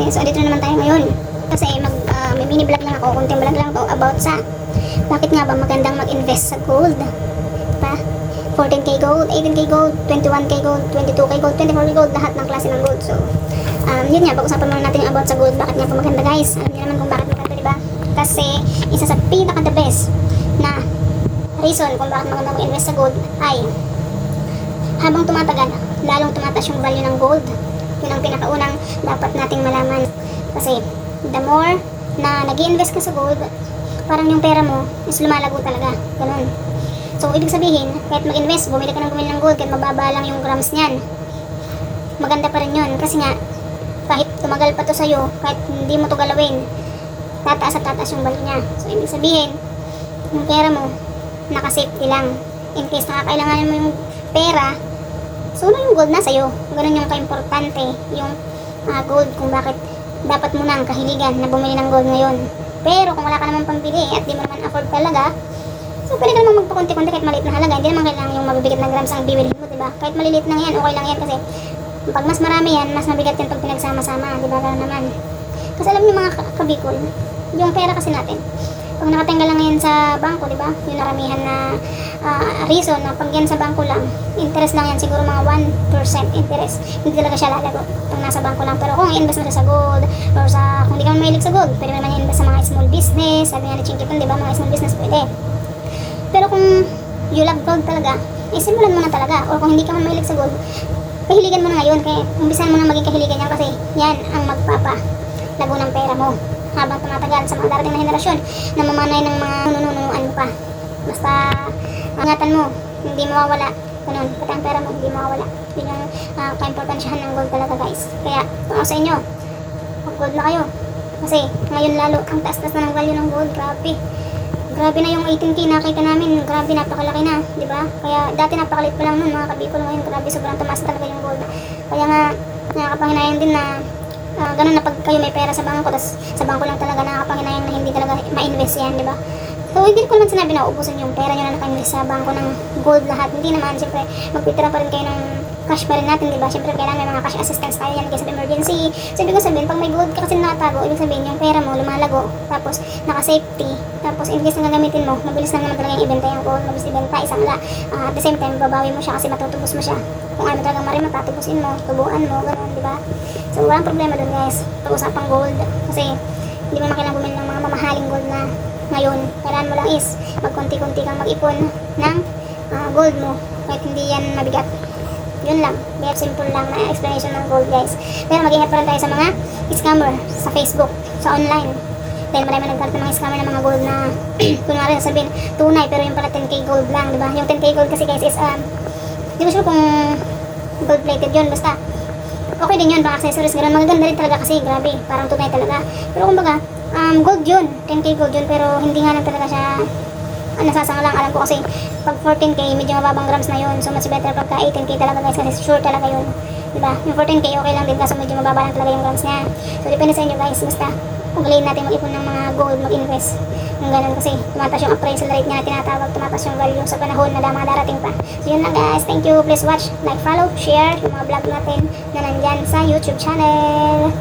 So, andito na naman tayo ngayon. Kasi may mini vlog lang ako, konting vlog lang to about sa bakit nga ba magandang mag-invest sa gold. Diba? 14k gold, 18k gold, 21k gold, 22k gold, 24k gold, lahat ng klase ng gold. So, yun nga, pag-usapan muna natin yung about sa gold. Bakit nga po maganda, guys? Alam niyo naman kung bakit maganda, diba? Kasi, isa sa pinaka-the best na reason kung bakit maganda mag-invest sa gold ay habang tumatagal, lalong tumataas yung value ng gold. Yun ang pinakaunang dapat nating malaman. Kasi, the more na nag-i-invest ka sa gold, parang yung pera mo is lumalago talaga. Ganun. So, ibig sabihin, kahit mag-invest, bumili ka ng gold, kahit mababa lang yung grams niyan, maganda pa rin yun. Kasi nga, kahit tumagal pa to sa'yo, kahit hindi mo to galawin, tataas at tataas yung value niya. So, ibig sabihin, yung pera mo, nakasafety lang. In case nakakailanganin mo yung pera, so yung gold na sa'yo. Ganun yung ka-importante, yung gold, kung bakit dapat mo nang kahiligan na bumili ng gold ngayon. Pero kung wala ka naman pambili at di mo naman afford talaga, so pwede ka naman magpakunti-kunti kahit maliit na halaga. Hindi naman kailangan yung mabibigat na grams ang bibilhin mo, diba? Kahit maliliit lang yan, okay lang yan kasi pag mas marami yan, mas mabigat yan pag pinagsama-sama, diba? Gano'n naman. Kasi alam niyo mga kabikol, yung pera kasi natin, pag nakatanggal lang yan sa bangko, diba? Yung naramihan na reason na pag yan sa bangko lang, interest lang yan, siguro mga 1% interest. Hindi talaga siya lalago pag nasa bangko lang. Pero kung i-invest mo siya sa gold, or sa, kung di ka man mahilig sa gold, pwede mo naman i-invest sa mga small business. Sabi nga ni Chinkipon, diba? Mga small business pwede. Pero kung you love gold talaga, simulan mo na talaga. Or kung hindi ka man mahilig sa gold, kahiligan mo na ngayon. Kaya umpisan mo na maging kahiligan yan kasi yan ang magpapalago ng pera mo habang tumatagal sa mga darating na henerasyon na mamanay ng mga nununuan pa. Basta ingatan mo, hindi mawawala. Ganun, pati ang pera mo, hindi mawawala. Yun yung ka-importansyahan ng gold talaga, guys. Kaya, kung ako sa inyo, mag-gold na kayo. Kasi, ngayon lalo, ang taas-taas na ng value ng gold. Grabe. Grabe na yung 18k nakita namin. Grabe, napakalaki na, di ba? Kaya, dati napakaliit pa lang nun, mga kabikol. Ngayon, grabe, sobrang tumaas talaga yung gold. Kaya nga, nakakapanghinayan din na ganun na pag kayo may pera sa bangko, tapos sa bangko lang talaga nakakapanghinayan na hindi talaga ma-invest yan, di ba? So, hindi ko naman sinabi na uubusin yung pera nyo na naka-invest sa bangko ng gold lahat. Hindi naman, siyempre, magpitira pa rin kayo ng cash pa rin natin, diba? Siyempre, kailangan may mga cash assistance tayo yan kasi sa emergency. So, ibig sabihin, pag may gold ka kasi nakatago, ibig sabihin, yung pera mo lumalago, tapos naka-safety, tapos in case na gagamitin mo, mabilis lang naman talaga yung ibenta yung gold, mabilis ibenta, isang la. At the same time, babawi mo siya kasi matutubos mo siya. Kung ano talagang marimot, tatubusin mo, tubuan mo, gano'n, diba? So, walang problema dun, guys, pag-usapang gold. Kasi, hindi mo kailangan bumili ng mga mamahaling gold na ngayon. Kailangan mo lang is magkunti-kunti kang mag-ipon ng gold mo kahit hindi yan mabigat. Yun lang, very simple lang na explanation ng gold, guys. Pero mag-ingat pa rin tayo sa mga scammer sa Facebook, sa online, dahil marami nagkaroon ng mga scammer ng mga gold na kunwari sabihin tunay pero yung pala 10k gold lang, diba? Yung 10k gold kasi, guys, is di ko sure kung gold plated yun, basta okay din yun, pang accessories, gano'n. Magaganda rin talaga kasi, grabe, parang tunay talaga. Pero kumbaga, gold yun, 10k gold yun, pero hindi nga lang talaga siya nasasanga lang. Alam ko kasi pag 14k medyo mababang grams na yun, so much better pagka 18k talaga, guys, kasi sure talaga yun, diba? Yung 14k okay lang din kaso medyo mababa lang talaga yung grams niya. So depende sa inyo, guys, basta ugaliin natin mag-ipon ng mga gold, mag-invest ng ganun kasi tumataas yung appraisal rate niya na tinatawag, tumataas yung value sa panahon na darating pa. So yun lang, guys, thank you, please watch, like, follow, share yung mga vlog natin na nandyan sa YouTube channel.